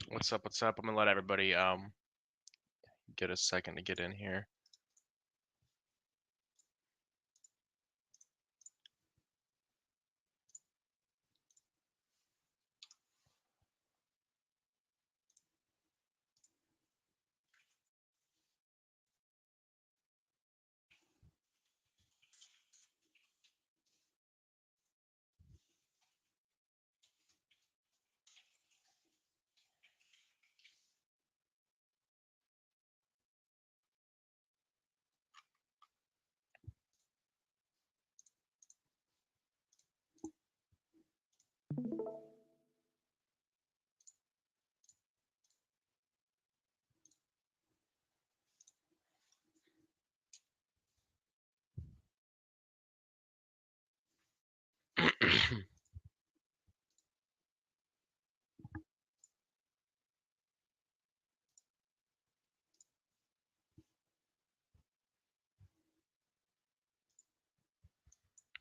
What's up? What's up? I'm gonna let everybody get a second to get in here.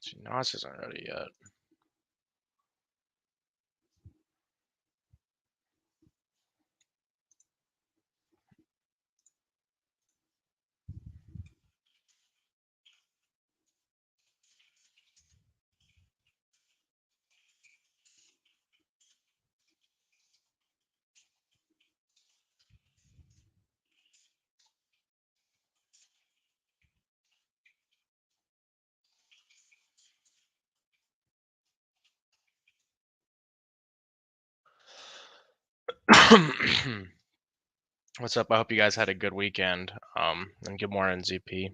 See, Nas isn't ready yet. What's up? I hope you guys had a good weekend. And good morning, ZP.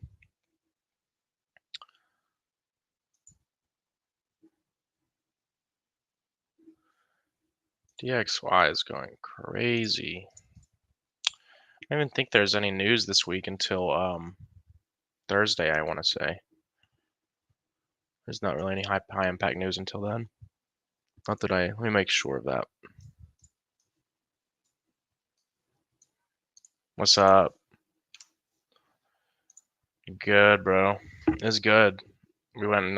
DXY is going crazy. I don't even think there's any news this week until Thursday, I want to say. There's not really any high impact news until then. Not that let me make sure of that. What's up? Good, bro. It's good. We went and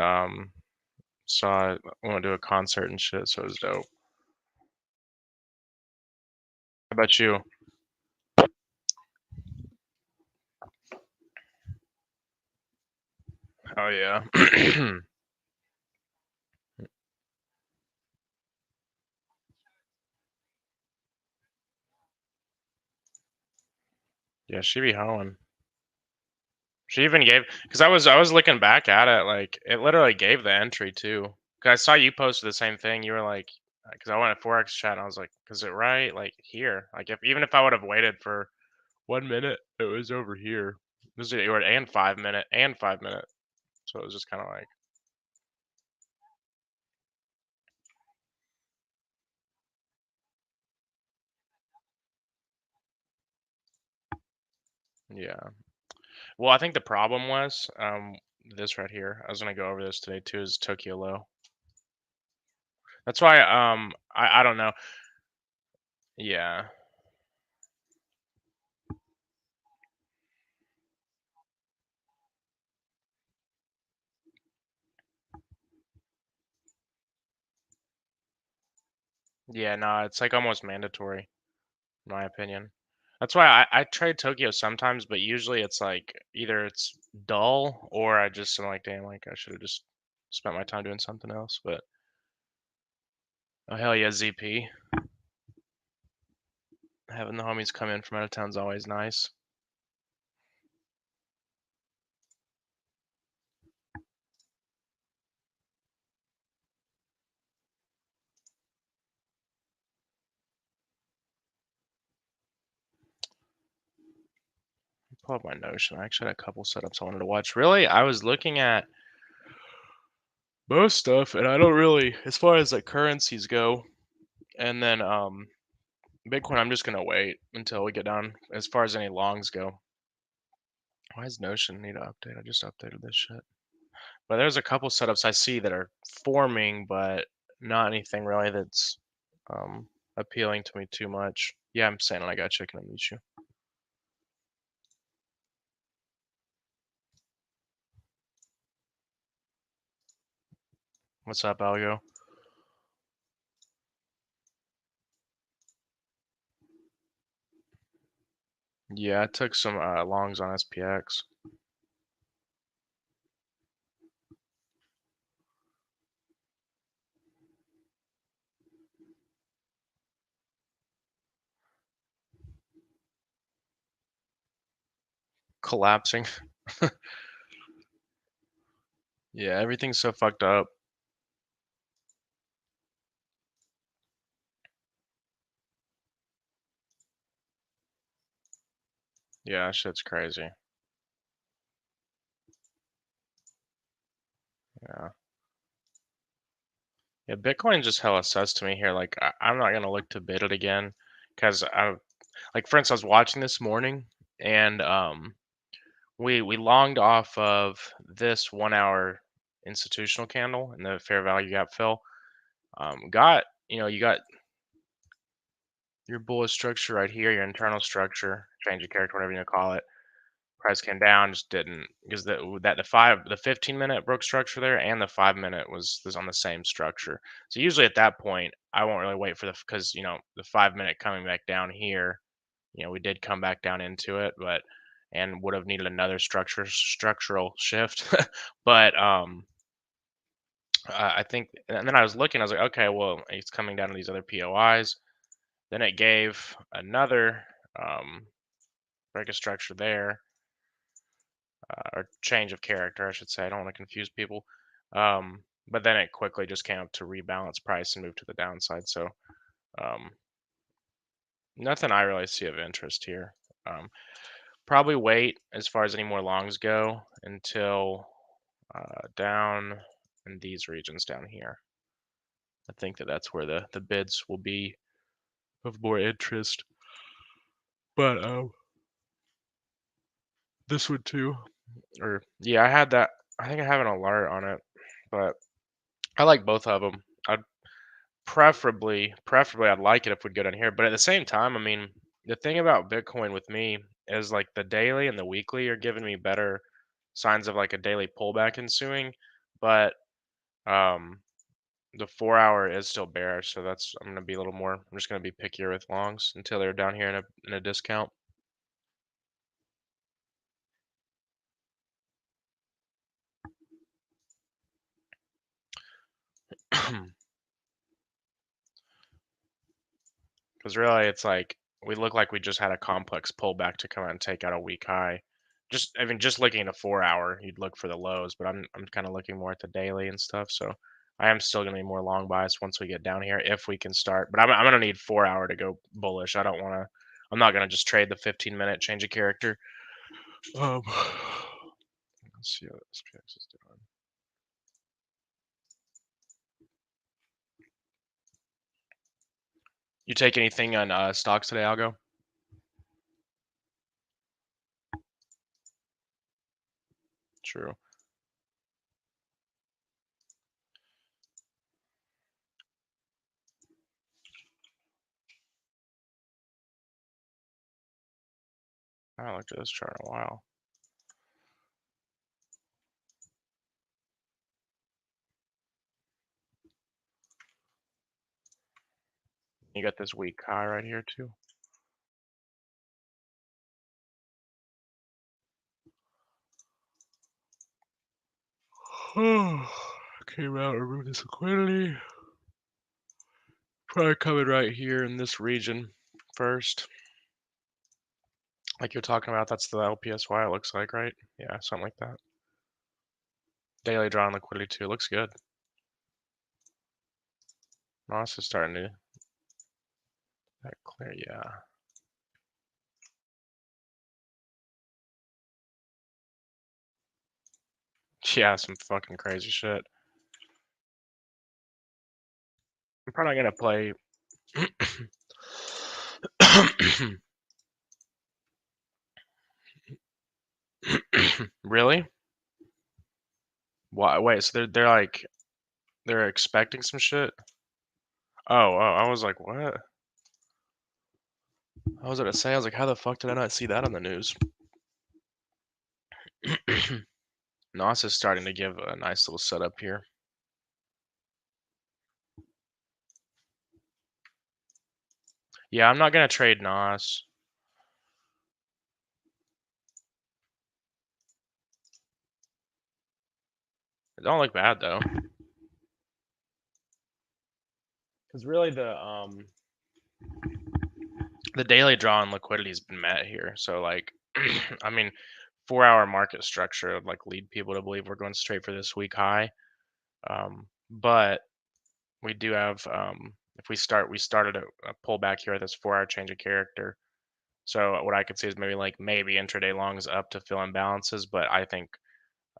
we went to a concert and shit, so it was dope. How about you? Oh yeah. Yeah, she be hoeing. She even gave, because I was looking back at it, like it literally gave the entry too. Cause I saw you posted the same thing. You were like, because I went to Forex chat and I was like, is it right? Like here, like if even if I would have waited for 1 minute, it was over here. This is and 5 minute and 5 minute. So it was just kind of like, yeah. Well, I think the problem was this right here. I was gonna go over this today too. Is Tokyo low? That's why I don't know. Yeah. Yeah, no, it's like almost mandatory, in my opinion. That's why I trade Tokyo sometimes, but usually it's like either it's dull or I just am like, damn, like I should have just spent my time doing something else. But oh hell yeah, ZP. Having the homies come in from out of town's always nice. Pull up my Notion. I actually had a couple setups I wanted to watch. Really, I was looking at most stuff, and I don't really, as far as like currencies go, and then Bitcoin, I'm just gonna wait until we get done. As far as any longs go, why does Notion need to update? I just updated this shit. But there's a couple setups I see that are forming, but not anything really that's appealing to me too much. Yeah, I'm saying it. I got chicken and meet you. What's up, Algo? Yeah, I took some longs on SPX. Collapsing. Yeah, everything's so fucked up. Yeah, shit's crazy. Yeah. Yeah, Bitcoin just hella sus to me here. Like, I'm not gonna look to bid it again, because like, for instance, I was watching this morning, and we longed off of this 1 hour institutional candle and the fair value gap fill. Got you got your bullish structure right here, your internal structure, change of character, whatever you call it. Price came down, just didn't, because the 15-minute broke structure there, and the 5 minute was on the same structure. So usually at that point, I won't really wait for because the 5 minute coming back down here, we did come back down into it, but and would have needed another structural shift. But I think, and then I was looking, I was like, okay, well, it's coming down to these other POIs. Then it gave another break of structure there, or change of character, I should say. I don't want to confuse people. But then it quickly just came up to rebalance price and move to the downside. So um, nothing I really see of interest here. Um, Probably wait as far as any more longs go until down in these regions down here. I think that's where the bids will be of more interest. But this one too, or yeah, I had that. I think I have an alert on it, but I like both of them. I'd preferably I'd like it if we'd go down here. But at the same time, I mean, the thing about Bitcoin with me is like the daily and the weekly are giving me better signs of like a daily pullback ensuing, but um the 4 hour is still bearish, so I'm gonna be a little more. I'm just gonna be pickier with longs until they're down here in a discount. Because really, it's like we look like we just had a complex pullback to come out and take out a weak high. I mean, just looking at a 4 hour, you'd look for the lows, but I'm kind of looking more at the daily and stuff. So I am still gonna be more long biased once we get down here if we can start. But I'm gonna need 4 hour to go bullish. I don't want to. I'm not gonna just trade the 15-minute change of character. Um, let's see what SPX is doing. You take anything on stocks today, Algo? True. I haven't looked at this chart in a while. You got this weak high right here too. Came out, removed this liquidity. Probably coming right here in this region first. Like you're talking about, that's the LPSY it looks like, right? Yeah, something like that. Daily draw on liquidity too. Looks good. Moss is starting to that clear, yeah. Yeah, some fucking crazy shit. I'm probably gonna play Really? Why wait, so they're like they're expecting some shit? I was like, what? I was gonna say, I was like, how the fuck did I not see that on the news? Nos is starting to give a nice little setup here. Yeah, I'm not gonna trade Nos. It don't look bad though, because really the daily draw on liquidity has been met here. So like, I mean, 4-hour market structure would like lead people to believe we're going straight for this week high. But we do have if we started a pullback here at this 4-hour change of character. So what I could see is maybe intraday longs up to fill imbalances, but I think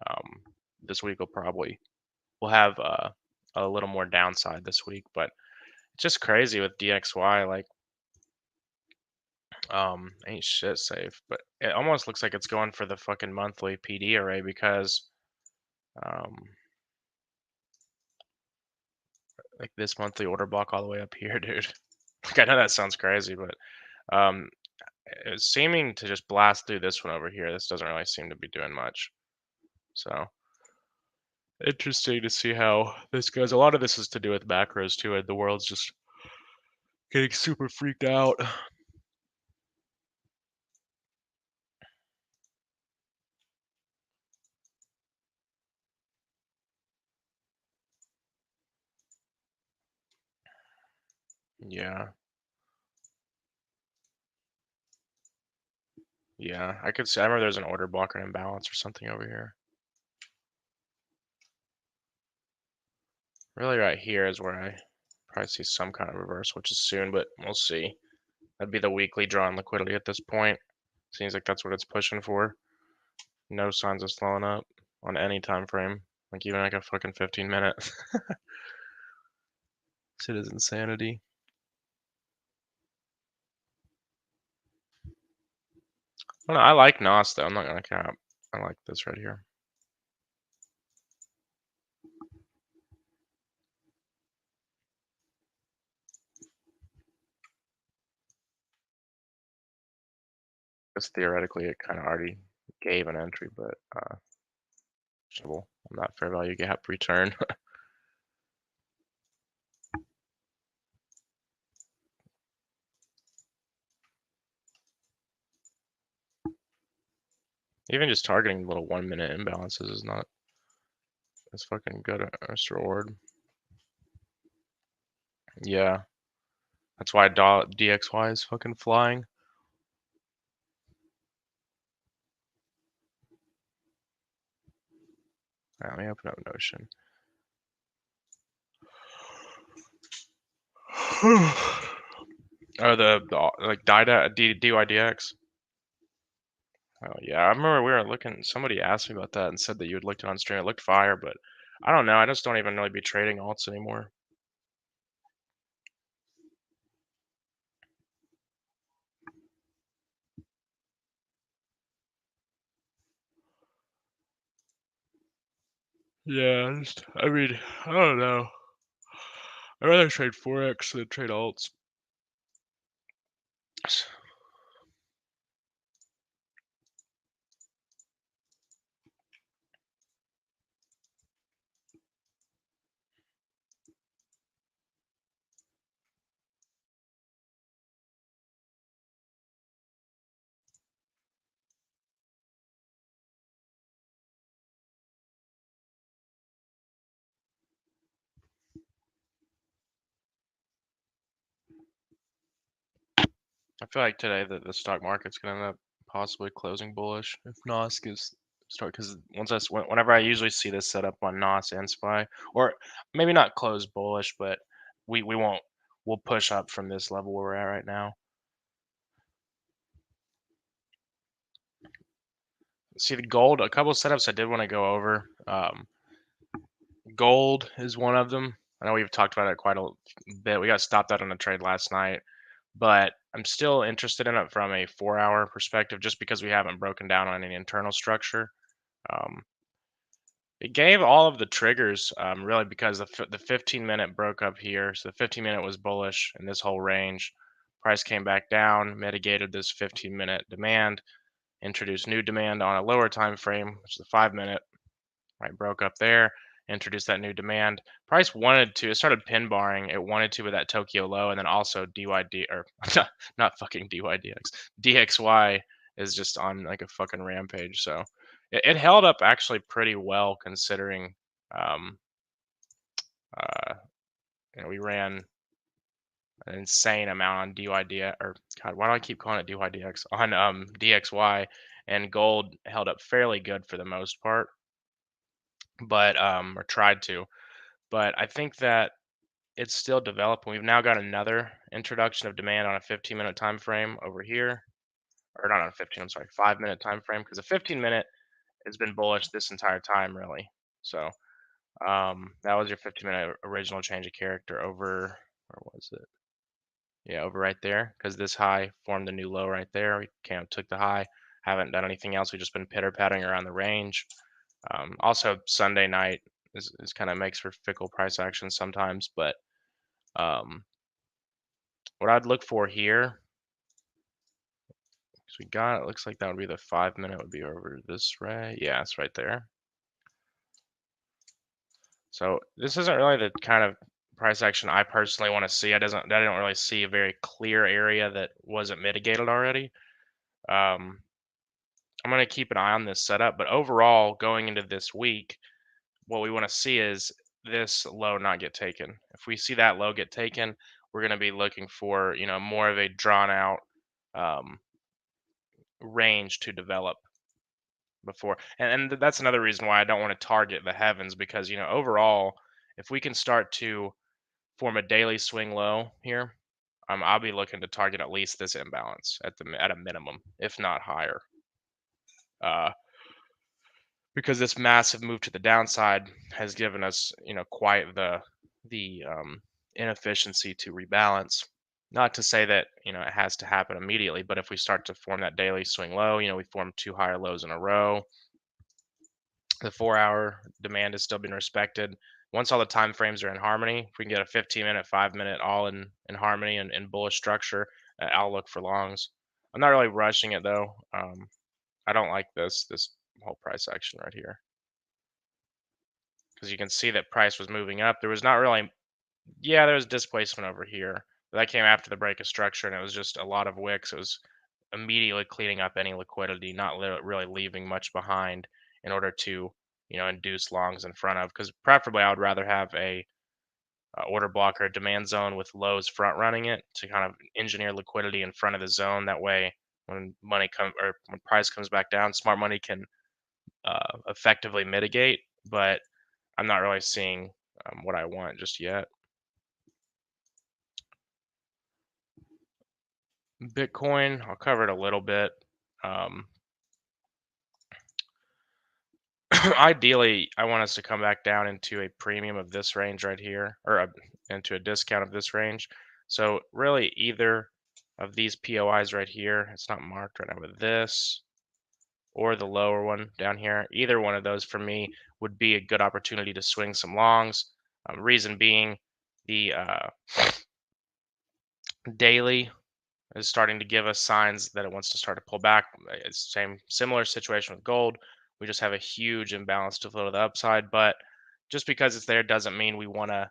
um, this week we'll have a little more downside this week. But it's just crazy with DXY, like ain't shit safe. But it almost looks like it's going for the fucking monthly PD array because um, like this monthly order block all the way up here, dude. Like I know that sounds crazy, but um, it's seeming to just blast through this one over here. This doesn't really seem to be doing much. So interesting to see how this goes. A lot of this is to do with macros too, and the world's just getting super freaked out. Yeah, yeah. I could see. I remember there's an order block or imbalance or something over here. Really, right here is where I probably see some kind of reverse, which is soon, but we'll see. That'd be the weekly draw on liquidity at this point. Seems like that's what it's pushing for. No signs of slowing up on any time frame, like even like a fucking 15-minute. Shit is insanity. I don't know, I like NOS though. I'm not gonna cap. I like this right here. Because theoretically, it kind of already gave an entry, but on that fair value gap return. Even just targeting little 1-minute imbalances is not as fucking good as reward. Yeah, that's why DXY is fucking flying. Let me open up Notion. Oh, the like DYDX. Oh yeah, I remember we were looking. Somebody asked me about that and said that you had looked it on stream. It looked fire, but I don't know. I just don't even really be trading alts anymore. Yeah, I mean, I don't know. I'd rather trade forex than trade alts. I feel like today that the stock market's gonna end up possibly closing bullish if NOS gives start because whenever I usually see this set up on NOS and SPY, or maybe not close bullish, but we won't we'll push up from this level where we're at right now. See the gold, a couple of setups I did want to go over. Gold is one of them. I know we've talked about it quite a bit. We got stopped out on a trade last night, but I'm still interested in it from a 4-hour perspective just because we haven't broken down on any internal structure. Um, it gave all of the triggers really because the 15-minute broke up here. So the 15-minute was bullish in this whole range. Price came back down, mitigated this 15-minute demand, introduced new demand on a lower time frame, which is the 5-minute. Right, broke up there, introduced that new demand. Price wanted to, it started pin barring. It wanted to with that Tokyo low, and then also DYD or not fucking DYDX. DXY is just on like a fucking rampage. So it held up actually pretty well considering Um, uh, we ran an insane amount on DYDX, or God, why do I keep calling it DYDX, on DXY, and gold held up fairly good for the most part, but or tried to. But I think that it's still developing. We've now got another introduction of demand on a 15-minute time frame over here, or not on a 15. I'm sorry, 5-minute time frame, because a 15-minute has been bullish this entire time, really. So that was your 15-minute original change of character over. Where was it? Yeah, over right there, because this high formed a new low right there. We kind of took the high, haven't done anything else. We've just been pitter-patting around the range. Also, Sunday night is kind of makes for fickle price action sometimes, but um, what I'd look for here, because we got, it looks like that would be the 5-minute would be over this right. Yeah, it's right there. So this isn't really the kind of price action I personally want to see. I don't really see a very clear area that wasn't mitigated already. Um, I'm going to keep an eye on this setup, but overall, going into this week, what we want to see is this low not get taken. If we see that low get taken, we're going to be looking for, more of a drawn out um, range to develop before. And that's another reason why I don't want to target the heavens, because, overall, if we can start to form a daily swing low here, I'll be looking to target at least this imbalance at a minimum, if not higher. Uh, because this massive move to the downside has given us, quite the inefficiency to rebalance. Not to say that it has to happen immediately, but if we start to form that daily swing low, we form two higher lows in a row. The 4-hour demand is still being respected. Once all the time frames are in harmony, if we can get a 15-minute, 5-minute all in harmony and bullish structure, I'll look for longs. I'm not really rushing it though. I don't like this whole price action right here, because you can see that price was moving up. There was not really, yeah, there was displacement over here. But that came after the break of structure, and it was just a lot of wicks. It was immediately cleaning up any liquidity, not really leaving much behind in order to, induce longs in front of. Because preferably, I would rather have a order block or a demand zone with lows front running it to kind of engineer liquidity in front of the zone. That way, when when price comes back down, smart money can effectively mitigate. But I'm not really seeing what I want just yet. Bitcoin, I'll cover it a little bit. Um, Ideally, I want us to come back down into a premium of this range right here, or into a discount of this range. So really, either of these POIs right here, it's not marked right now, but this or the lower one down here, either one of those for me would be a good opportunity to swing some longs. Reason being, the daily is starting to give us signs that it wants to start to pull back. It's similar situation with gold. We just have a huge imbalance to flow to the upside, but just because it's there doesn't mean we want to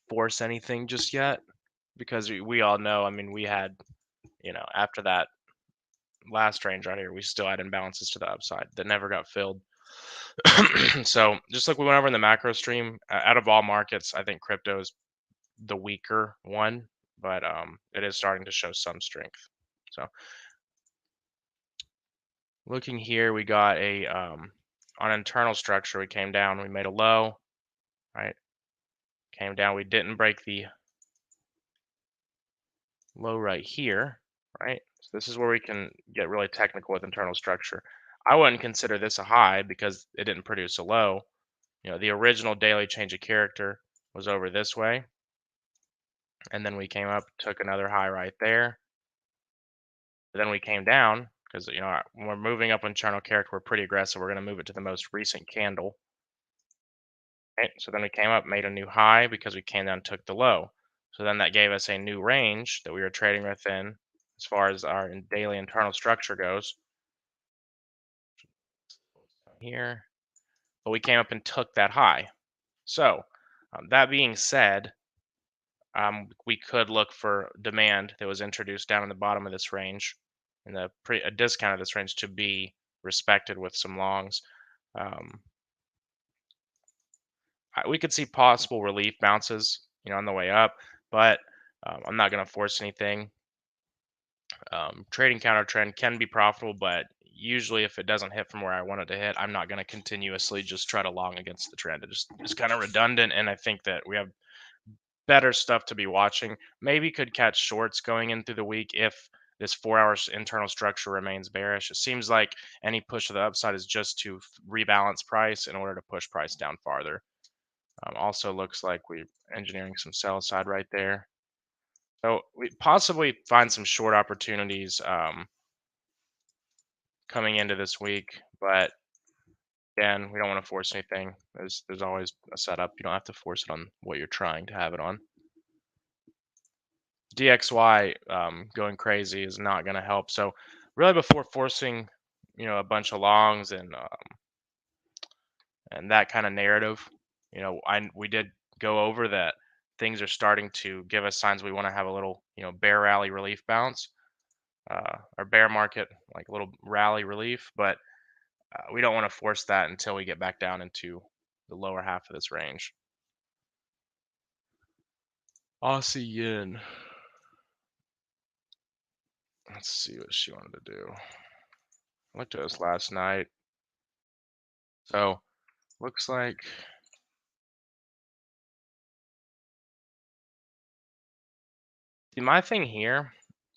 force anything just yet. Because we all know, I mean, we had, after that last range right here, we still had imbalances to the upside that never got filled. So just like we went over in the macro stream, out of all markets, I think crypto is the weaker one, but it is starting to show some strength. So looking here, we got a on internal structure. We came down. We made a low, right? Came down. We didn't break the low right here, right? So this is where we can get really technical with internal structure. I wouldn't consider this a high because it didn't produce a low. The original daily change of character was over this way, and then we came up, took another high right there. Then we came down because when we're moving up internal character, we're pretty aggressive. We're going to move it to the most recent candle. Right, so then we came up, made a new high because we came down and took the low. So then that gave us a new range that we were trading within as far as our daily internal structure goes here. But we came up and took that high. So that being said, we could look for demand that was introduced down in the bottom of this range, and a discount of this range to be respected with some longs. Um, we could see possible relief bounces, on the way up, but I'm not going to force anything. Trading counter trend can be profitable, but usually if it doesn't hit from where I want it to hit, I'm not going to continuously just try to long against the trend. It's kind of redundant, and I think that we have better stuff to be watching. Maybe could catch shorts going in through the week if this 4 hour internal structure remains bearish. It seems like any push to the upside is just to rebalance price in order to push price down farther. Also looks like we're engineering some sell side right there. So we possibly find some short opportunities coming into this week, but again, we don't want to force anything. There's always a setup. You don't have to force it on what you're trying to have it on. DXY going crazy is not going to help. So really, before forcing, a bunch of longs and that kind of narrative, we did go over that things are starting to give us signs we want to have a little, bear rally relief bounce, or bear market, like a little rally relief, but we don't want to force that until we get back down into the lower half of this range. Aussie yen. Let's see what she wanted to do. I looked at this last night. So looks like my thing here,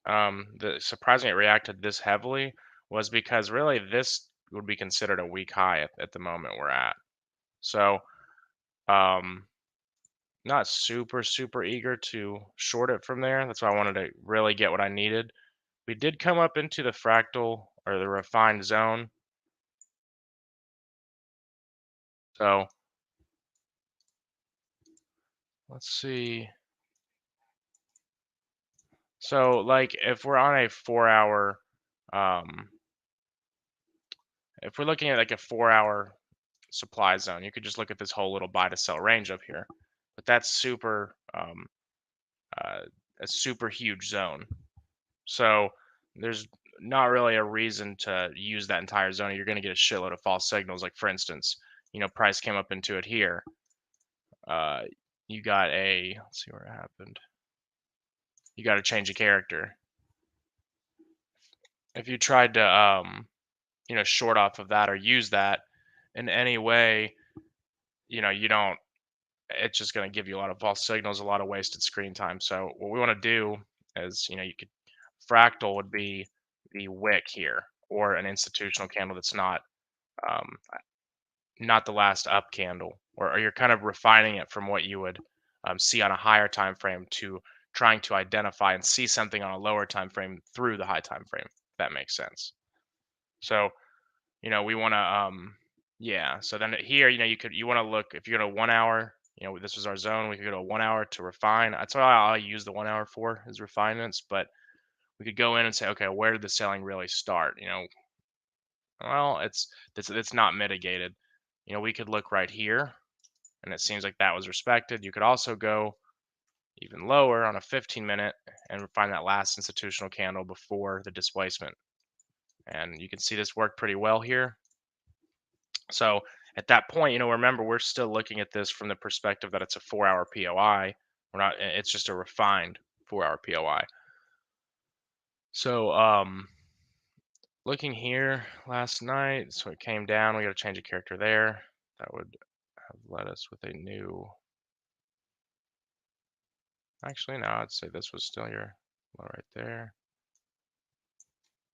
the surprising it reacted this heavily was because really this would be considered a weak high at the moment we're at. So um not super eager to short it from there. That's why I wanted to really get what I needed. We did come up into the fractal or the refined zone. So let's see. So like if we're on a 4 hour, um, if we're looking at like a 4 hour supply zone, you could just look at this whole little buy to sell range up here. But that's uh, a super huge zone. So there's not really a reason to use that entire zone. You're going to get a shitload of false signals. Like for instance, price came up into it here. Uh, you got a, let's see where it happened. You got to change a character. If you tried to, short off of that or use that in any way, you don't, it's just going to give you a lot of false signals, a lot of wasted screen time. So what we want to do is, you could fractal would be the wick here or an institutional candle that's um, not the last up candle, or you're kind of refining it from what you would see on a higher time frame to trying to identify and see something on a lower time frame through the high time frame. If that makes sense. So we want to yeah. So then here, you want to look if you go to 1 hour. This was our zone. We could go to 1 hour to refine. That's what I use the 1 hour for is refinements. But we could go in and say, okay, where did the selling really start? Well, it's not mitigated. We could look right here, and it seems like that was respected. You could also go even lower on a 15-minute and find that last institutional candle before the displacement. And you can see this worked pretty well here. So at that point, remember, we're still looking at this from the perspective that it's a 4 hour POI. We're not, it's just a refined 4 hour POI. So looking here last night, so it came down, we got to change a character there. That would have led us with a new, actually, no, I'd say this was still your low right there.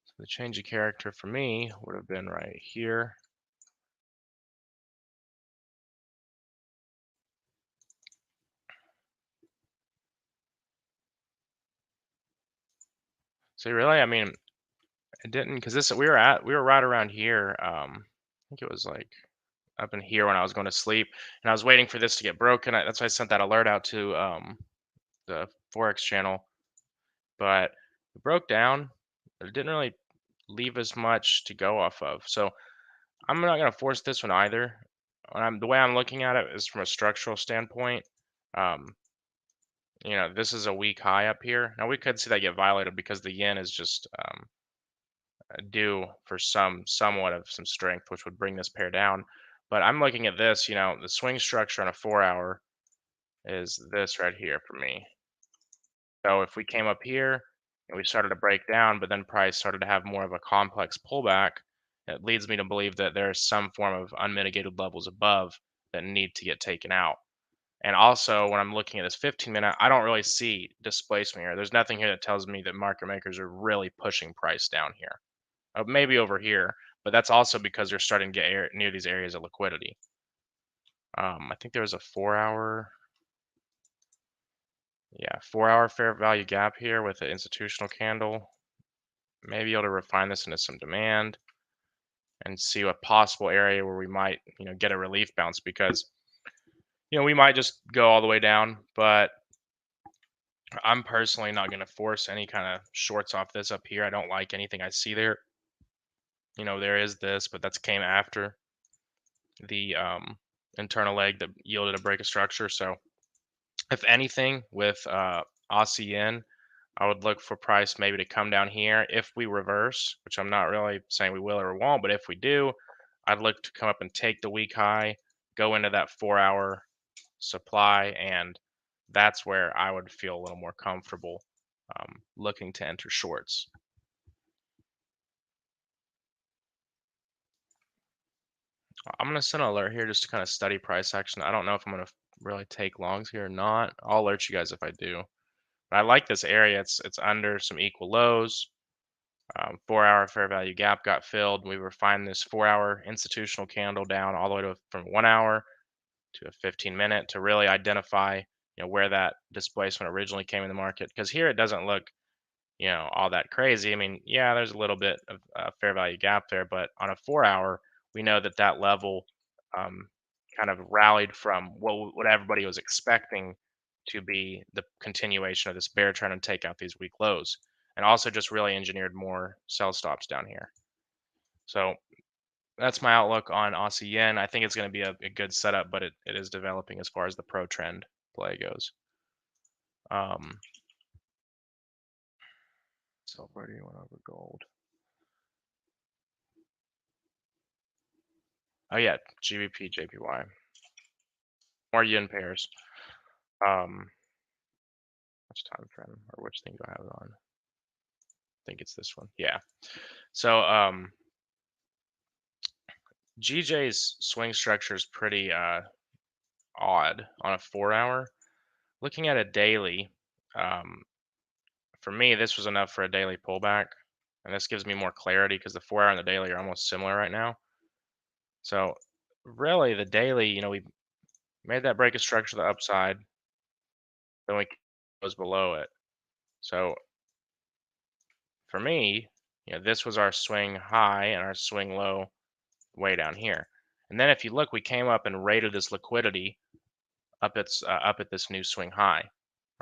So the change of character for me would have been right here. So really, I mean, it didn't, because this we were right around here. I think it was like up in here when I was going to sleep, and I was waiting for this to get broken. That's why I sent that alert out to the Forex channel, but it broke down. It didn't really leave us much to go off of. So I'm not going to force this one either. The way I'm looking at it is from a structural standpoint. Um, this is a weak high up here. Now we could see that get violated because the yen is just due for somewhat of some strength, which would bring this pair down. But I'm looking at this, the swing structure on a 4 hour is this right here for me. So if we came up here and we started to break down, but then price started to have more of a complex pullback, it leads me to believe that there's some form of unmitigated levels above that need to get taken out. And also, when I'm looking at this 15-minute, I don't really see displacement here. There's nothing here that tells me that market makers are really pushing price down here. Maybe over here, but that's also because they're starting to get near these areas of liquidity. I think there was a 4 hour, yeah, 4 hour fair value gap here with the institutional candle. Maybe able to refine this into some demand and see a possible area where we might, get a relief bounce because, we might just go all the way down, but I'm personally not going to force any kind of shorts off this up here. I don't like anything I see there. There is this, but that's came after the internal leg that yielded a break of structure. So if anything, with Aussie yen, I would look for price maybe to come down here. If we reverse, which I'm not really saying we will or won't, but if we do, I'd look to come up and take the week high, go into that 4 hour supply, and that's where I would feel a little more comfortable looking to enter shorts. I'm gonna send an alert here just to kind of study price action. I don't know if I'm gonna really take longs here or not. I'll alert you guys if I do. But I like this area. It's under some equal lows. 4 hour fair value gap got filled. We refined this 4 hour institutional candle down all the way to from 1 hour to a 15-minute to really identify where that displacement originally came in the market. Because here it doesn't look all that crazy. I mean, yeah, there's a little bit of fair value gap there, but on a 4 hour, we know that that level um, kind of rallied from what everybody was expecting to be the continuation of this bear trend and take out these weak lows, and also just really engineered more sell stops down here. So that's my outlook on Aussie yen. I think it's going to be a good setup, but it is developing as far as the pro trend play goes. Um, Silver went over gold. Oh yeah, GBP, JPY. More yen pairs. Um, which time frame or which thing do I have it on? I think it's this one. Yeah. So GJ's swing structure is pretty odd on a 4 hour. Looking at a daily, um, for me, this was enough for a daily pullback, and this gives me more clarity because the 4 hour and the daily are almost similar right now. So really, the daily, we made that break of structure to the upside, then we goes below it. So for me, this was our swing high and our swing low way down here. And then if you look, we came up and rated this liquidity up at this new swing high,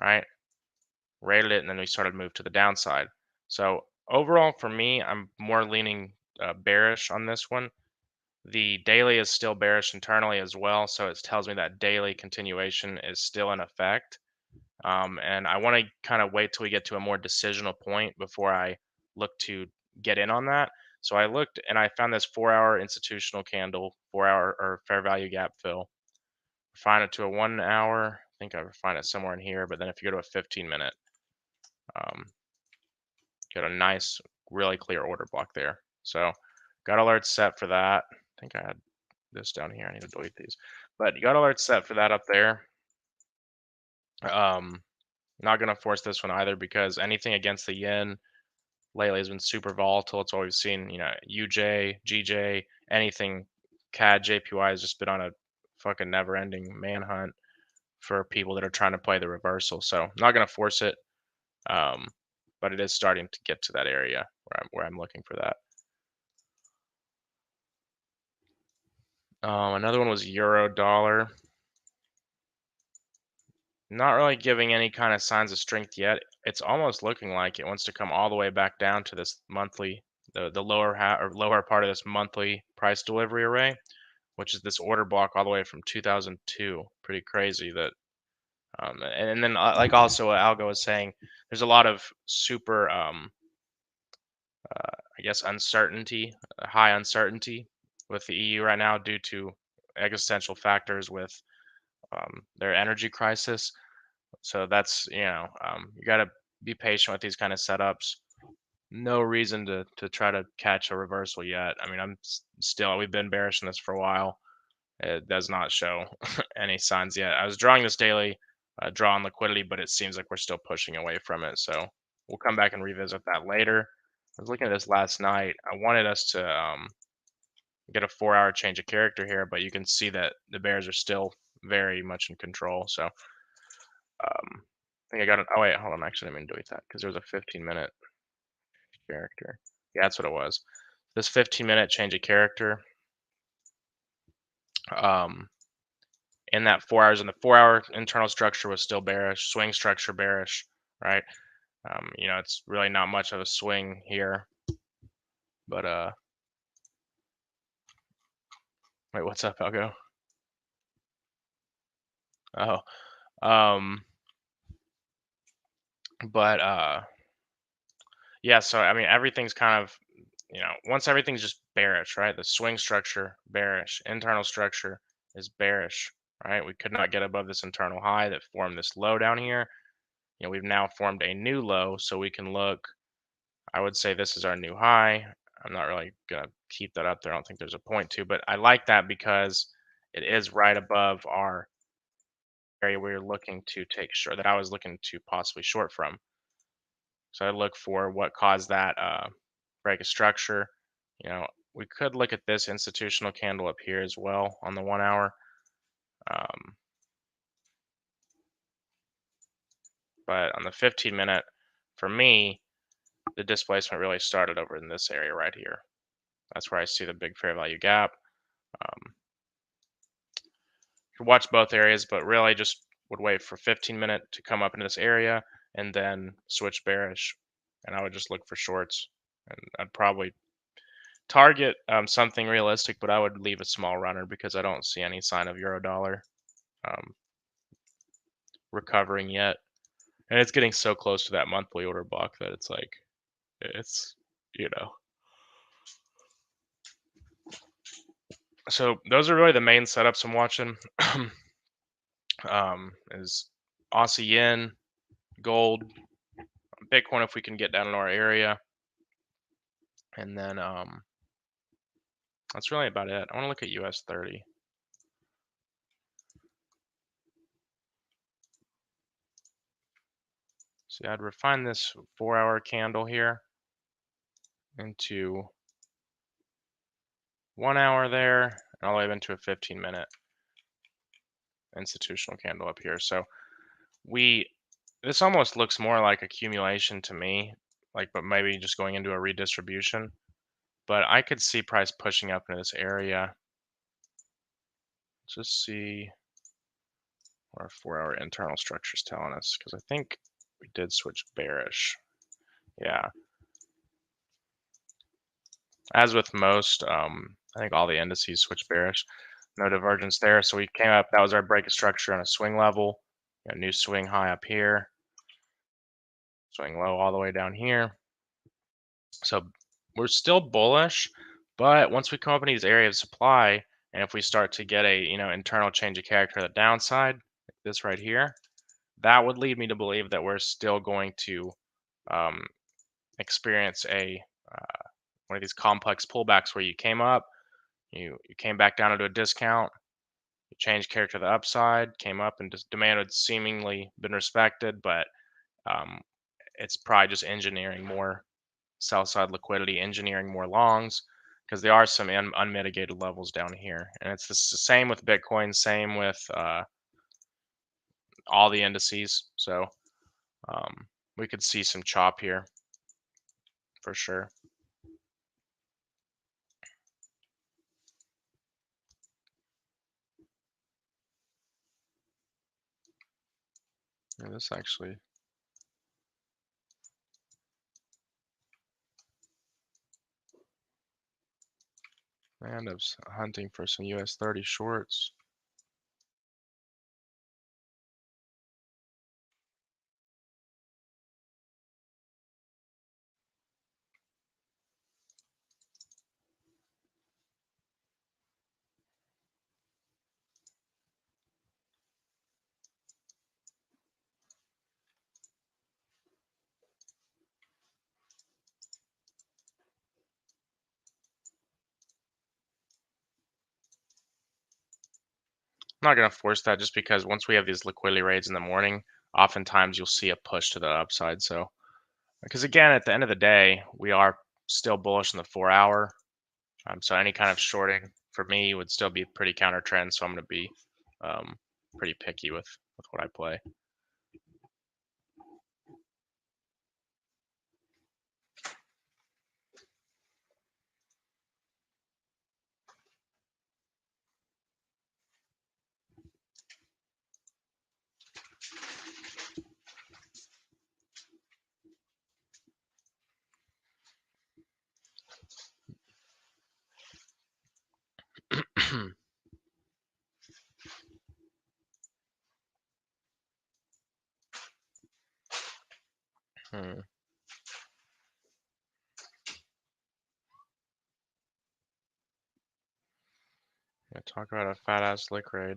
right? Rated it, and then we started to move to the downside. So overall, for me, I'm more leaning bearish on this one. The daily is still bearish internally as well, so it tells me that daily continuation is still in effect. And I want to kind of wait till we get to a more decisional point before I look to get in on that. So I looked and I found this 4 hour institutional candle, 4 hour or fair value gap fill. Refine it to a 1 hour. I think I refined it somewhere in here, but then if you go to a 15-minute, um, get a nice, really clear order block there. So got alerts set for that. I think I had this down here. I need to delete these, but you got alerts set for that up there. Um, Not gonna force this one either because anything against the yen lately has been super volatile. It's always seen, UJ, GJ, anything CAD, JPY has just been on a fucking never-ending manhunt for people that are trying to play the reversal. So I'm not gonna force it, um, but it is starting to get to that area where I'm looking for that. Another one was euro dollar. Not really giving any kind of signs of strength yet. It's almost looking like it wants to come all the way back down to this monthly, the lower or lower part of this monthly price delivery array, which is this order block all the way from 2002. Pretty crazy that. And then like also what Algo was saying, there's a lot of super, I guess, uncertainty, high uncertainty with the EU right now due to existential factors with their energy crisis. So that's, you got to be patient with these kind of setups. No reason to try to catch a reversal yet. I mean, still, we've been bearish in this for a while. It does not show any signs yet. I was drawing this daily draw on liquidity, but it seems like we're still pushing away from it. So we'll come back and revisit that later. I was looking at this last night. I wanted us to get a 4-hour change of character here, but you can see that the bears are still very much in control. So I think I got it. Oh wait, hold on. Actually, I didn't delete that because there was a 15-minute character. Yeah, that's what it was. This 15-minute change of character. Um, in that 4 hours, and the 4-hour internal structure was still bearish, swing structure bearish, right? It's really not much of a swing here, but wait, what's up, Algo? Oh, um, but yeah. So I mean, everything's kind of, once everything's just bearish, right? The swing structure bearish, internal structure is bearish, right? We could not get above this internal high that formed this low down here. We've now formed a new low, so we can look. I would say this is our new high. I'm not really gonna keep that up there. I don't think there's a point to, but I like that because it is right above our area we're looking to take short, that I was looking to possibly short from. So I look for what caused that break of structure. We could look at this institutional candle up here as well on the 1 hour. Um, but on the 15-minute, for me, the displacement really started over in this area right here. That's where I see the big fair value gap. Um, could watch both areas, but really just would wait for 15-minute to come up into this area and then switch bearish. And I would just look for shorts. And I'd probably target something realistic, but I would leave a small runner because I don't see any sign of euro dollar um, recovering yet. And it's getting so close to that monthly order block that it's like, it's, you know. So those are really the main setups I'm watching. Is Aussie yen, gold, Bitcoin if we can get down in our area, and then that's really about it. I want to look at US 30. See, I'd refine this 4-hour candle here into 1 hour there, and all the way into a 15-minute institutional candle up here. So this almost looks more like accumulation to me, but maybe just going into a redistribution. But I could see price pushing up into this area. Just see what our 4-hour internal structure is telling us, because I think we did switch bearish. Yeah. As with most, I think all the indices switch bearish. No divergence there. So we came up, that was our break of structure on a swing level. A new swing high up here. Swing low all the way down here. So we're still bullish, but once we come up in these areas of supply, and if we start to get a internal change of character to the downside, like this right here, that would lead me to believe that we're still going to um, experience one of these complex pullbacks where you came up, you came back down into a discount, you changed character to the upside, came up, and just demand had seemingly been respected, but um, it's probably just engineering more sell side liquidity, engineering more longs, because there are some unmitigated levels down here. And it's the same with Bitcoin, same with all the indices. So we could see some chop here for sure. Yeah, this actually, I end up hunting for some US 30 shorts. I'm not gonna force that just because once we have these liquidity raids in the morning, oftentimes you'll see a push to the upside. So because again, at the end of the day, we are still bullish in the 4 hour. So any kind of shorting for me would still be pretty counter trend. So I'm gonna be um, pretty picky with what I play. Hmm. Yeah, talk about a fat ass lick raid.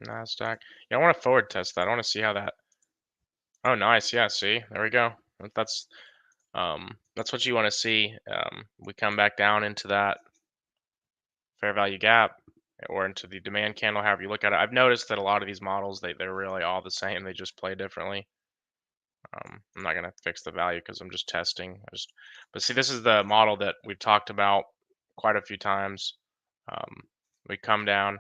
Nasdaq. Yeah, I want to forward test that. I want to see how that. Oh, nice. Yeah. See, there we go. That's what you want to see. We come back down into that fair value gap or into the demand candle, however you look at it. I've noticed that a lot of these models they're really all the same. They just play differently. I'm not gonna fix the value because I'm just testing. But see, this is the model that we've talked about quite a few times. Um, we come down,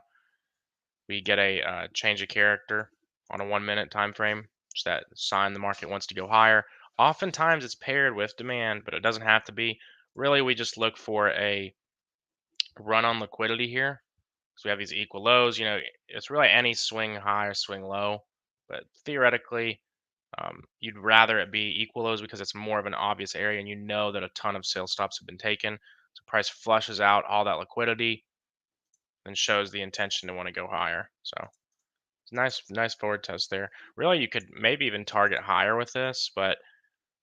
we get a change of character on a 1 minute time frame. It's that sign the market wants to go higher. Oftentimes it's paired with demand, but it doesn't have to be. Really, we just look for a run on liquidity here. So we have these equal lows. It's really any swing high or swing low, but theoretically, you'd rather it be equal lows because it's more of an obvious area, and you know that a ton of sales stops have been taken. So price flushes out all that liquidity and shows the intention to want to go higher. So it's nice forward test there. Really, you could maybe even target higher with this, but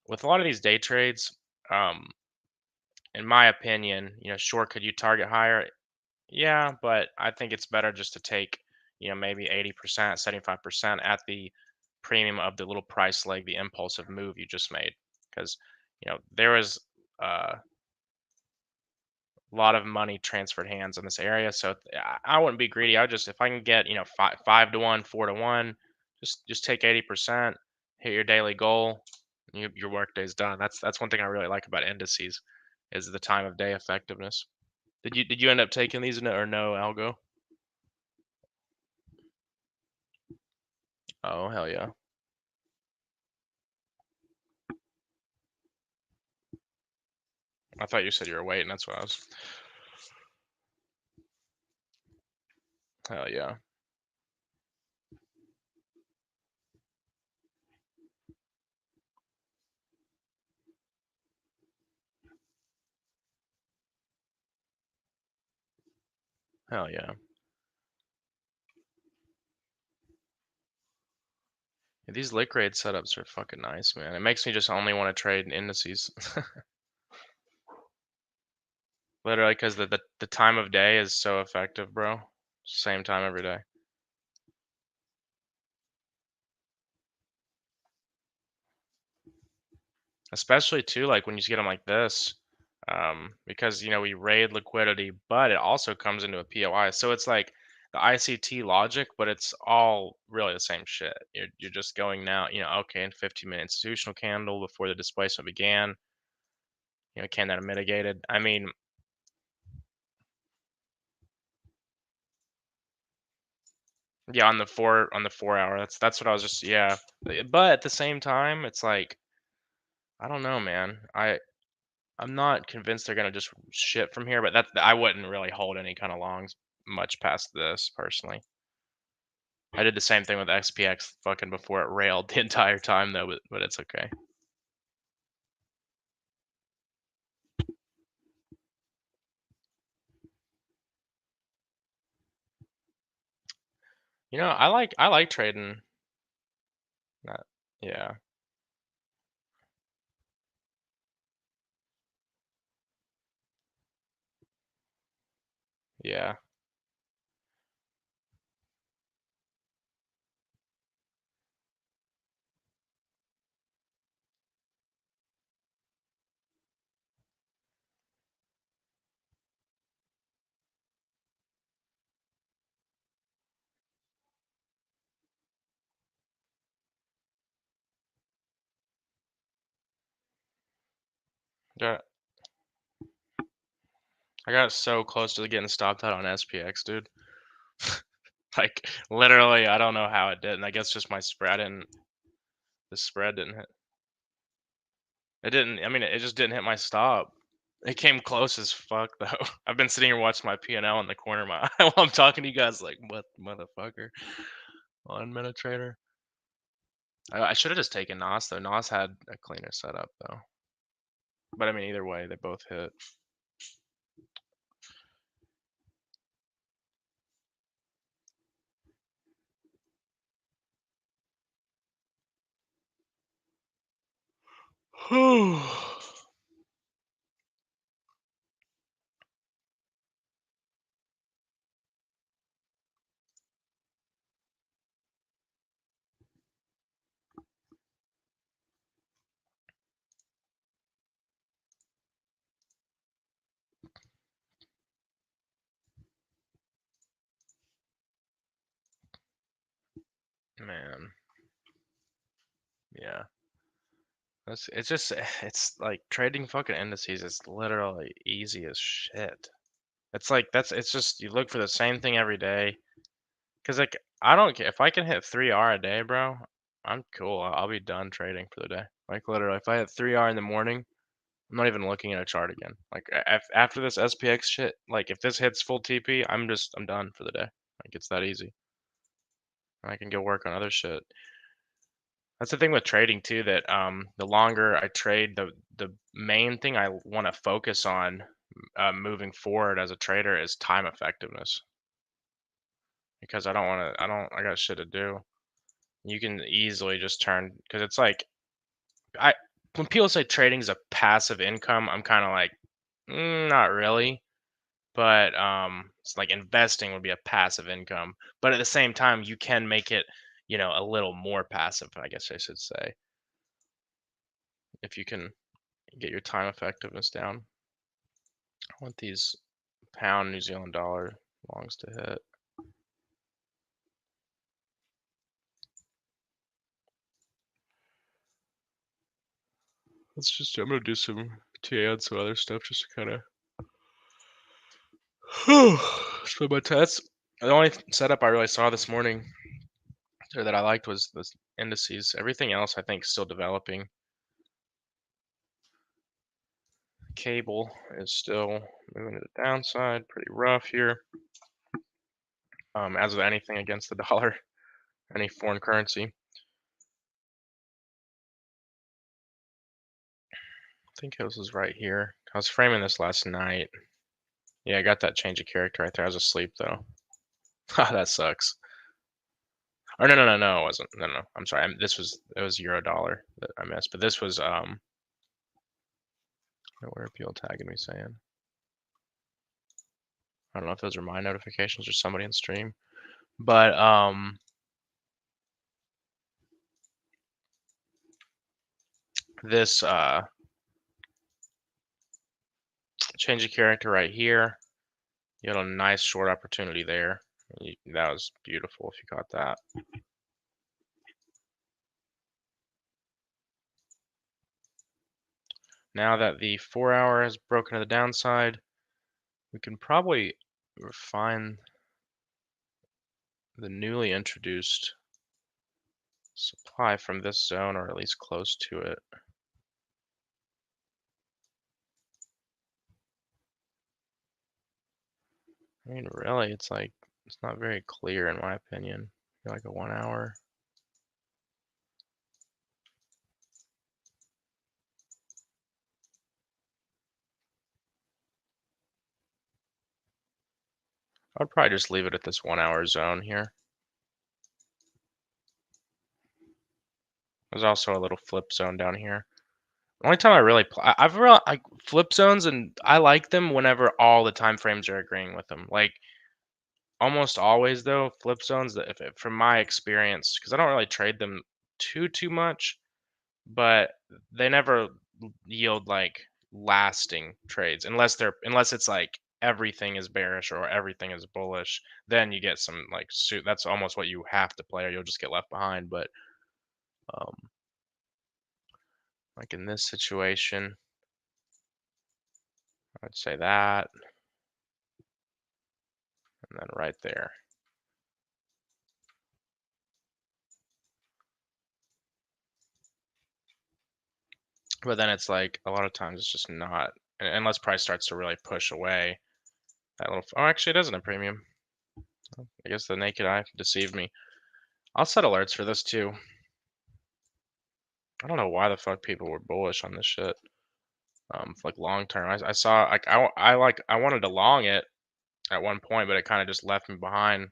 with a lot of these day trades, um, in my opinion, sure, could you target higher? Yeah, but I think it's better just to take, maybe 80%, 75% at the premium of the little price leg, the impulsive move you just made. Because, there is a lot of money transferred hands in this area. So I wouldn't be greedy. I would just, if I can get, 5 to 1, 4 to 1, just take 80%, hit your daily goal, your work day's done. That's one thing I really like about indices is the time of day effectiveness. Did you end up taking these or no algo? Oh, hell yeah. I thought you said you were waiting. That's what I was. Hell yeah. Hell yeah. Yeah, these liquid setups are fucking nice, man. It makes me just only want to trade in indices. Literally, because the time of day is so effective, bro. Same time every day. Especially too, like when you get them like this, because we raid liquidity, but it also comes into a POI. So it's like the ICT logic, but it's all really the same shit. You're just going now, okay, in 15-minute institutional candle before the displacement began. Can that mitigated? I mean, yeah, on the 4 hour. That's what I was just yeah. But at the same time, it's like I don't know, man. I'm not convinced they're gonna just shit from here, but I wouldn't really hold any kind of longs much past this personally. I did the same thing with XPX fucking before it railed the entire time though, but it's okay. I like trading. That, yeah, yeah. got I got so close to getting stopped out on SPX, dude. Like literally, I don't know how it didn't. I guess just my spread didn't. The spread didn't hit. It didn't. I mean, it just didn't hit my stop. It came close as fuck though. I've been sitting here watching my P&L in the corner of my eye while I'm talking to you guys. Like, what motherfucker? On MetaTrader. I should have just taken Nos though. Nos had a cleaner setup though. But I mean, either way, they both hit. Man, yeah. It's just it's like trading fucking indices is literally easy as shit. It's like it's just you look for the same thing every day. Cause like I don't care if I can hit 3R a day, bro. I'm cool. I'll be done trading for the day. Like literally, if I hit 3R in the morning, I'm not even looking at a chart again. Like after this SPX shit, like if this hits full TP, I'm done for the day. Like it's that easy. I can go work on other shit. That's the thing with trading too, that the longer I trade, the main thing I want to focus on moving forward as a trader is time effectiveness, because I got shit to do. You can easily just turn, because it's like I when people say trading is a passive income, I'm kind of like, not really. But it's like investing would be a passive income, but at the same time, you can make it, a little more passive, I guess I should say, if you can get your time effectiveness down. I want these pound New Zealand dollar longs to hit. I'm gonna do some TA on some other stuff just to kind of spend my time. That's the only setup I really saw this morning or that I liked was the indices. Everything else I think is still developing. Cable is still moving to the downside, pretty rough here. As with anything against the dollar, any foreign currency. I think this is right here. I was framing this last night. Yeah, I got that change of character right there. I was asleep though. That sucks. Or no, it wasn't. No, I'm sorry. It was euro dollar that I missed. But this was what are people tagging me saying? I don't know if those are my notifications or somebody in stream. But this change of character right here, you had a nice short opportunity there. That was beautiful if you got that. Now that the 4-hour has broken to the downside, we can probably refine the newly introduced supply from this zone, or at least close to it. I mean, really, it's not very clear in my opinion. Like a 1-hour. I'd probably just leave it at this 1-hour zone here. There's also a little flip zone down here. The only time I really I've really like flip zones, and I like them whenever all the time frames are agreeing with them. Like almost always though, flip zones, that if from my experience, because I don't really trade them too much, but they never yield like lasting trades unless it's like everything is bearish or everything is bullish. Then you get some like suit. That's almost what you have to play, or you'll just get left behind. But um, like in this situation, I'd say that, and then right there. But then it's like a lot of times it's just not, unless price starts to really push away that little. Oh, actually, it isn't a premium. I guess the naked eye deceived me. I'll set alerts for this too. I don't know why the fuck people were bullish on this shit. For like long term, I saw like I wanted to long it at one point, but it kind of just left me behind.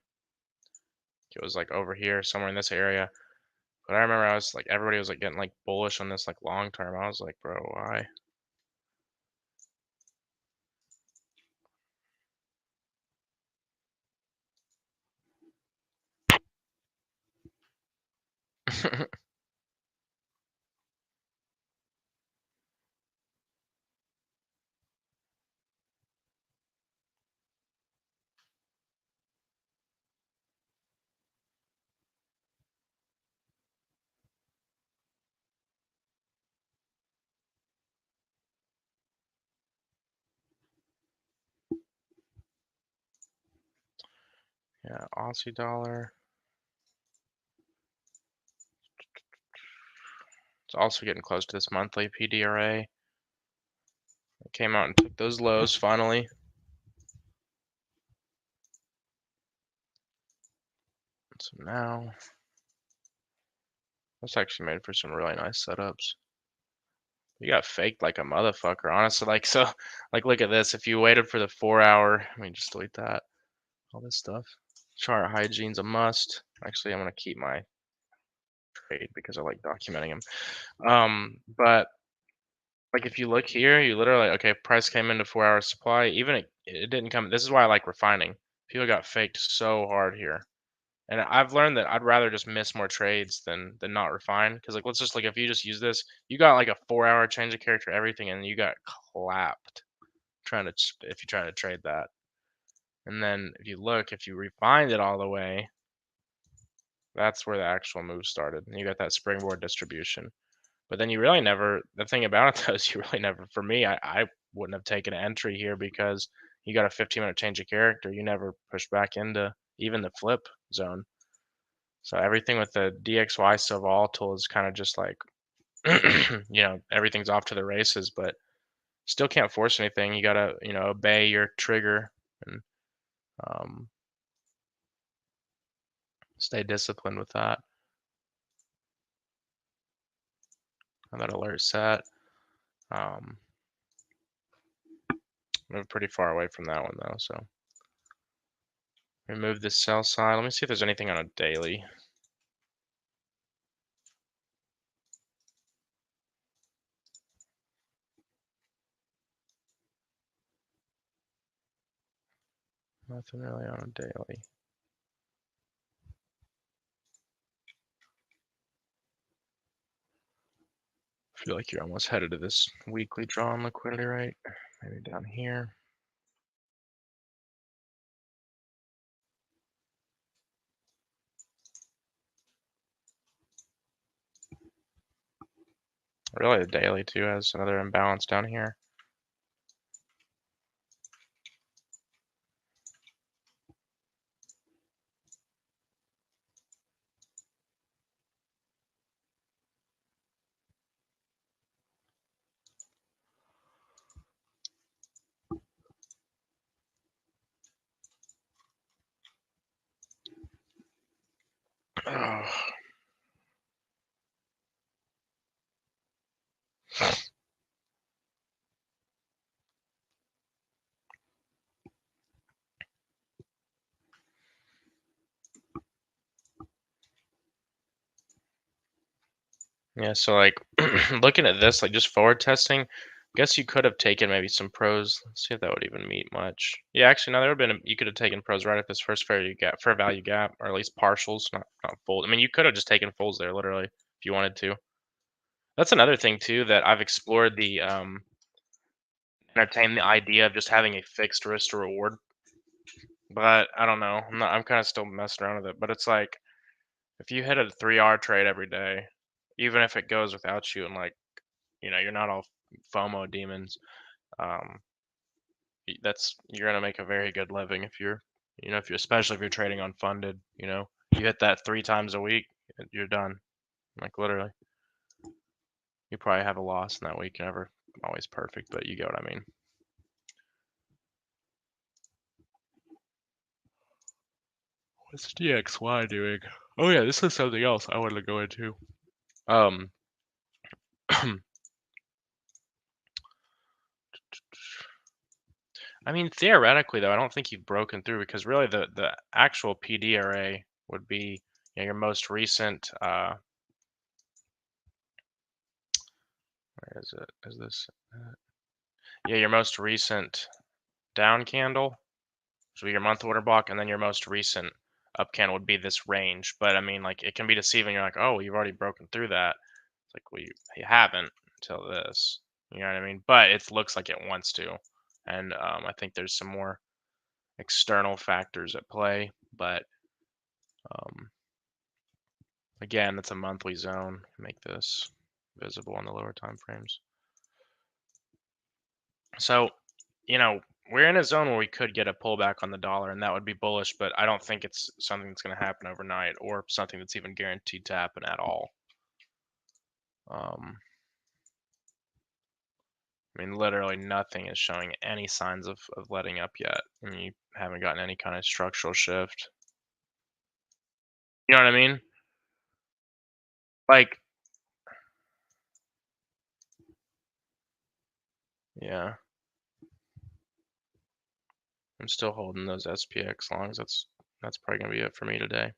It was like over here somewhere in this area. But I remember I was like everybody was like getting like bullish on this like long term. I was like, bro, why? Yeah, Aussie dollar. It's also getting close to this monthly PDRA. It came out and took those lows finally. So now, that's actually made for some really nice setups. You got faked like a motherfucker, honestly. Like, so, like, look at this. If you waited for the 4 hour, let me just delete that. All this stuff. Chart hygiene's a must. Actually, I'm gonna keep my trade because I like documenting them. But like if you look here, you literally okay, price came into 4 hour supply. Even it didn't come. This is why I like refining. People got faked so hard here. And I've learned that I'd rather just miss more trades than not refine. Because like let's just like if you just use this, you got like a 4 hour change of character, everything, and you got clapped trying to if you try to trade that. And then if you look, if you refined it all the way, that's where the actual move started. And you got that springboard distribution. But then you really never, the thing about it though is you really never, for me, I wouldn't have taken an entry here because you got a 15-minute change of character. You never push back into even the flip zone. So everything with the DXY so volatile is kind of just like, everything's off to the races, but still can't force anything. You gotta, obey your trigger and um, stay disciplined with that. Have that alert set. Um, Move pretty far away from that one though, so remove this sell side. Let me see if there's anything on a daily. Nothing really on a daily. I feel like you're almost headed to this weekly draw on liquidity, right? Maybe down here. Really, the daily too has another imbalance down here. Oh. Yeah, so like looking at this, like just forward testing, I guess you could have taken maybe some pros. Let's see if that would even meet much. Yeah, actually, no, there would have been you could have taken pros right at this first fair value gap, or at least partials, not full. I mean, you could have just taken fulls there, literally, if you wanted to. That's another thing too that I've explored the entertain the idea of just having a fixed risk to reward, but I don't know. I'm kind of still messing around with it, but it's like if you hit a 3R trade every day, even if it goes without you, and like you're not all FOMO demons. Um, you're gonna make a very good living if you're, if you're, especially if you're trading unfunded. You hit that 3 times a week, you're done. Like literally, you probably have a loss in that week. Never always perfect, but you get what I mean. What's DXY doing? Oh yeah, this is something else I wanted to go into. Um, I mean, theoretically though, I don't think you've broken through because really the actual PD array would be, your most recent. Where is it? Is this? Yeah, your most recent down candle, which would be your month order block, and then your most recent up candle would be this range. But I mean, like, it can be deceiving. You're like, oh, you've already broken through that. It's like, well, you haven't until this. You know what I mean? But it looks like it wants to, and I think there's some more external factors at play. But um, again, it's a monthly zone. Make this visible on the lower time frames. So, we're in a zone where we could get a pullback on the dollar, and that would be bullish, but I don't think it's something that's going to happen overnight or something that's even guaranteed to happen at all. I mean, literally nothing is showing any signs of letting up yet. I mean, you haven't gotten any kind of structural shift. You know what I mean? Like, yeah, I'm still holding those SPX longs. That's probably going to be it for me today.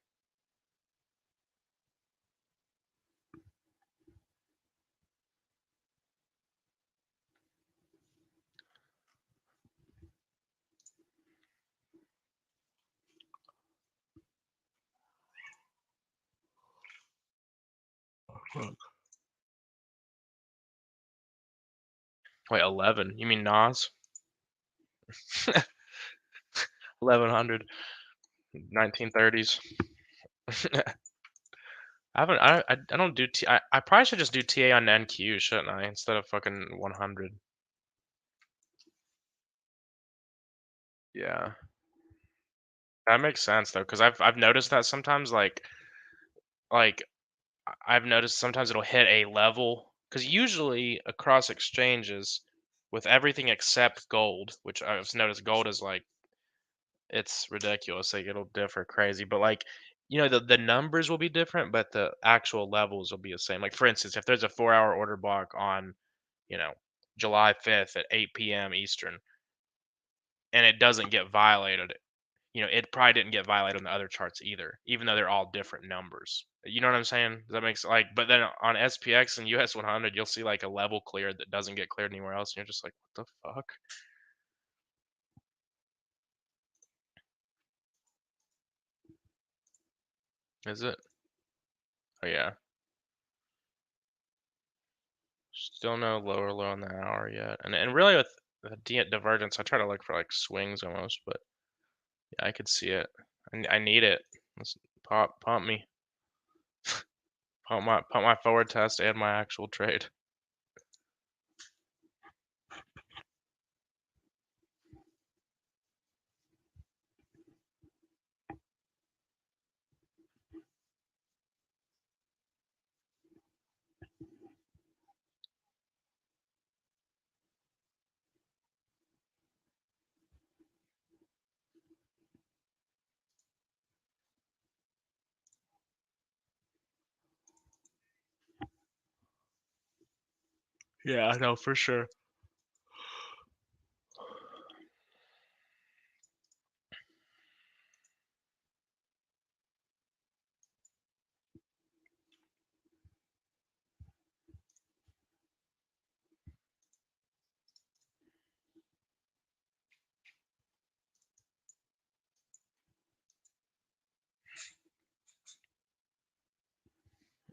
Wait, 11? You mean Nas? 1100, 1930s. I don't do I probably should just do TA on NQ, shouldn't I? Instead of fucking 100. Yeah. That makes sense though, because I've noticed that sometimes like I've noticed sometimes it'll hit a level because usually across exchanges with everything except gold, which I've noticed gold is like it's ridiculous. Like it'll differ crazy, but like the numbers will be different, but the actual levels will be the same. Like for instance, if there's a 4-hour order block on you know July 5th at 8 p.m. Eastern, and it doesn't get violated, it probably didn't get violated on the other charts either, even though they're all different numbers. You know what I'm saying? Does that make sense? Like, but then on SPX and US 100, you'll see like a level cleared that doesn't get cleared anywhere else, and you're just like, what the fuck? Is it? Oh yeah. Still no lower low on the hour yet, and really with the divergence, I try to look for like swings almost, but yeah, I could see it. I need it. Let's pump me, pump my forward test and my actual trade. Yeah, I know for sure.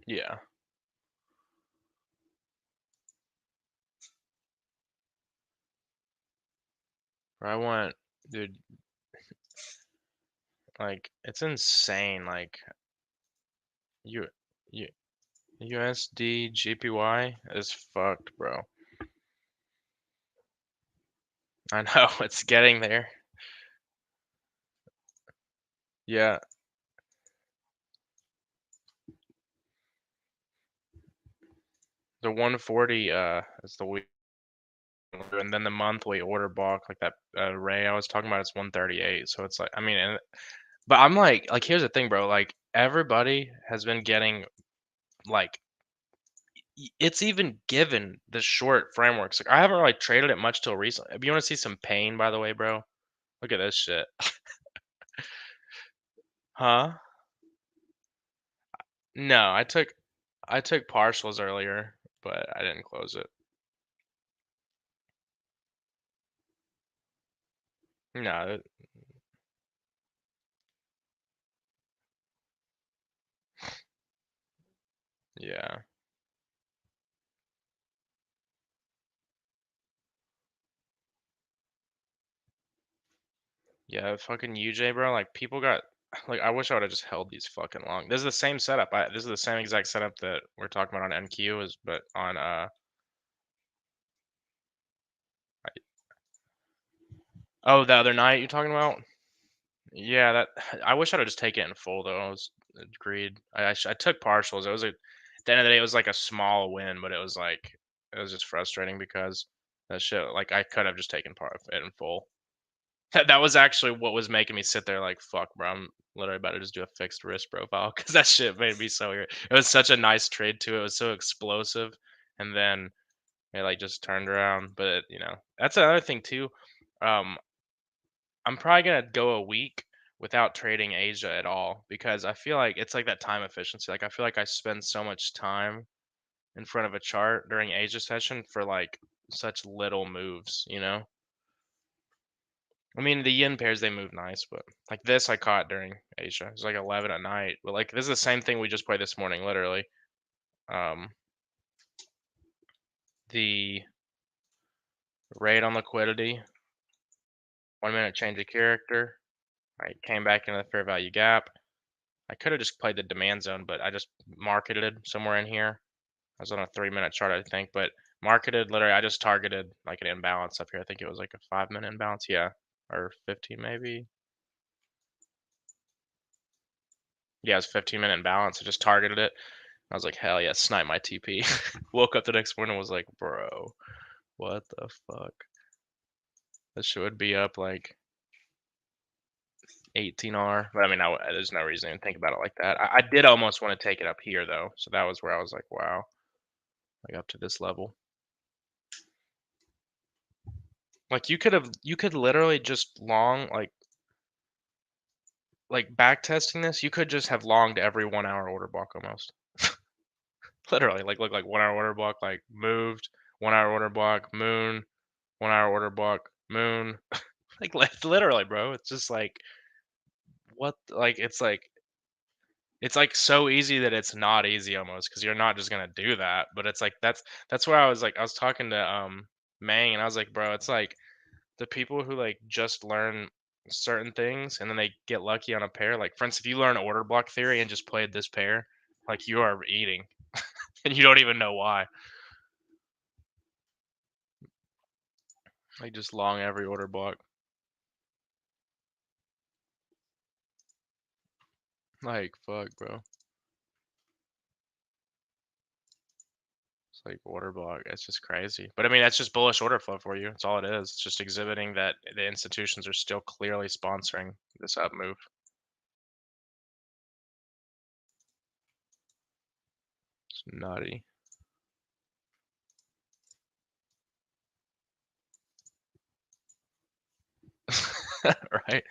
Yeah, I want, dude. Like it's insane. Like you, you USD GPY is fucked, bro. I know it's getting there. Yeah, the 140 is the week, and then the monthly order block, like that Ray I was talking about, is 138. So it's like, I mean, but I'm like here's the thing, bro. Like everybody has been getting like it's even given the short frameworks. Like I haven't really traded it much till recently. If you want to see some pain, by the way, bro, look at this shit. Huh? No, I took partials earlier, but I didn't close it. No, yeah. Yeah, fucking UJ, bro. Like people got like I wish I would have just held these fucking long. This is the same setup. This is the same exact setup that we're talking about on NQ is but on oh, the other night you're talking about? Yeah, that I wish I'd have just taken it in full though. I was agreed. I took partials. It was at the end of the day it was like a small win, but it was like it was just frustrating because that shit like I could have just taken part of it in full. That was actually what was making me sit there like, "Fuck, bro, I'm literally about to just do a fixed risk profile," because that shit made me so weird. It was such a nice trade too, it was so explosive, and then it, like, just turned around, but, that's another thing too, um, I'm probably gonna go a week without trading Asia at all, because I feel like it's like that time efficiency, like, I feel like I spend so much time in front of a chart during Asia session for, like, such little moves, you know? I mean, the yen pairs, they move nice, but like this I caught during Asia. It was like 11 at night. But like this is the same thing we just played this morning, literally. Um, the rate on liquidity, 1 minute change of character. I came back into the fair value gap. I could have just played the demand zone, but I just marketed somewhere in here. I was on a 3 minute chart, I think, but marketed literally. I just targeted like an imbalance up here. I think it was like a 5 minute imbalance, yeah, or 15 maybe. Yeah, it was 15 minute imbalance. I just targeted it. I was like, hell yeah, snipe my TP. Woke up the next morning and was like, bro, what the fuck? This shit would be up like 18R. But I mean, there's no reason to think about it like that. I did almost want to take it up here though. So that was where I was like, wow, like up to this level. Like you could literally just long, like back testing this, you could just have longed every 1 hour order block almost. Literally, like look like 1 hour order block, like moved, 1 hour order block, moon, 1 hour order block, moon. Like literally, bro. It's just like what like it's like so easy that it's not easy almost because you're not just gonna do that. But it's like that's where I was talking to Mang and I was like, bro, it's like the people who like just learn certain things and then they get lucky on a pair. Like for instance, if you learn order block theory and just played this pair, like you are eating and you don't even know why. Like just long every order block. Like fuck, bro. It's like order block. It's just crazy. But I mean, that's just bullish order flow for you. That's all it is. It's just exhibiting that the institutions are still clearly sponsoring this up move. It's nutty. Right?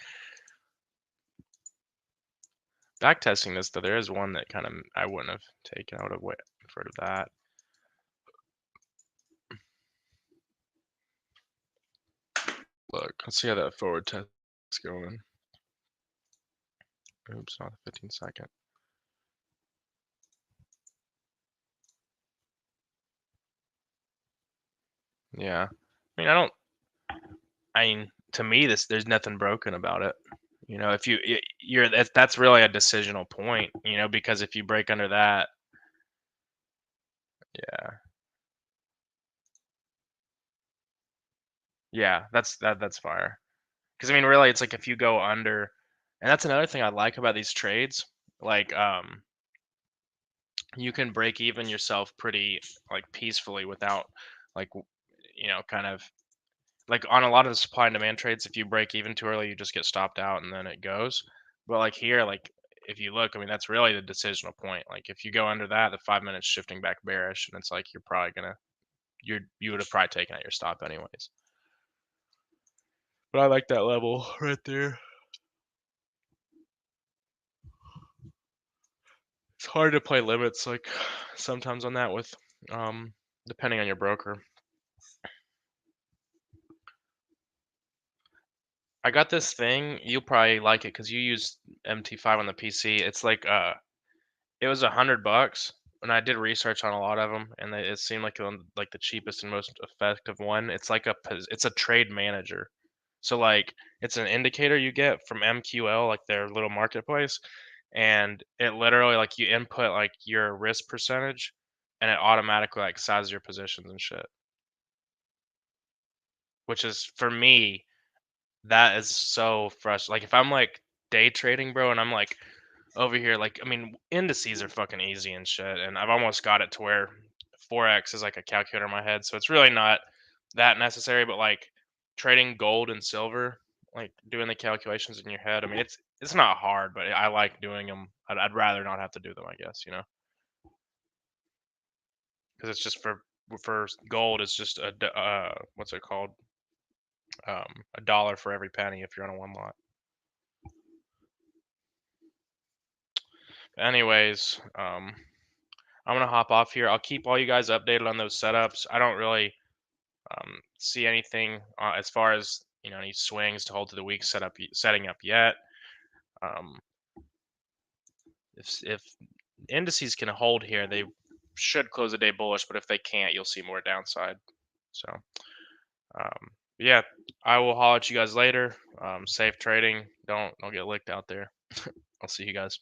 Back testing this though, there is one that kind of I wouldn't have taken. I would have waited for that. Look, let's see how that forward test is going. Oops, not the 15-second. Yeah. I mean, I mean, to me, there's nothing broken about it. If you're that's really a decisional point, because if you break under that, yeah, Yeah, that's fire. Because I mean, really, it's like if you go under, and that's another thing I like about these trades. Like, you can break even yourself pretty like peacefully without like kind of like on a lot of the supply and demand trades. If you break even too early, you just get stopped out and then it goes. But like here, like if you look, I mean, that's really the decisional point. Like if you go under that, the 5 minutes shifting back bearish, and it's like you're probably gonna you would have probably taken out your stop anyways. But I like that level right there. It's hard to play limits like sometimes on that with um depending on your broker. I got this thing, you'll probably like it because you use MT5 on the PC. It's like it was $100, and I did research on a lot of them, and it seemed like like the cheapest and most effective one. It's like it's a trade manager. So like it's an indicator you get from MQL, like their little marketplace, and it literally like you input like your risk percentage, and it automatically like sizes your positions and shit. Which is for me, that is so frustrating. Like if I'm like day trading, bro, and I'm like over here, like I mean, indices are fucking easy and shit, and I've almost got it to where forex is like a calculator in my head, so it's really not that necessary. But like trading gold and silver, like doing the calculations in your head, I mean, it's not hard, but I like doing them. I'd rather not have to do them, I guess, because it's just for gold, it's just what's it called? A dollar for every penny if you're on a one lot. Anyways, I'm gonna hop off here. I'll keep all you guys updated on those setups. I don't really see anything as far as any swings to hold to the week setting up yet. Um, if indices can hold here, they should close the day bullish. But if they can't, you'll see more downside. So yeah, I will holler at you guys later. Safe trading. Don't get licked out there. I'll see you guys.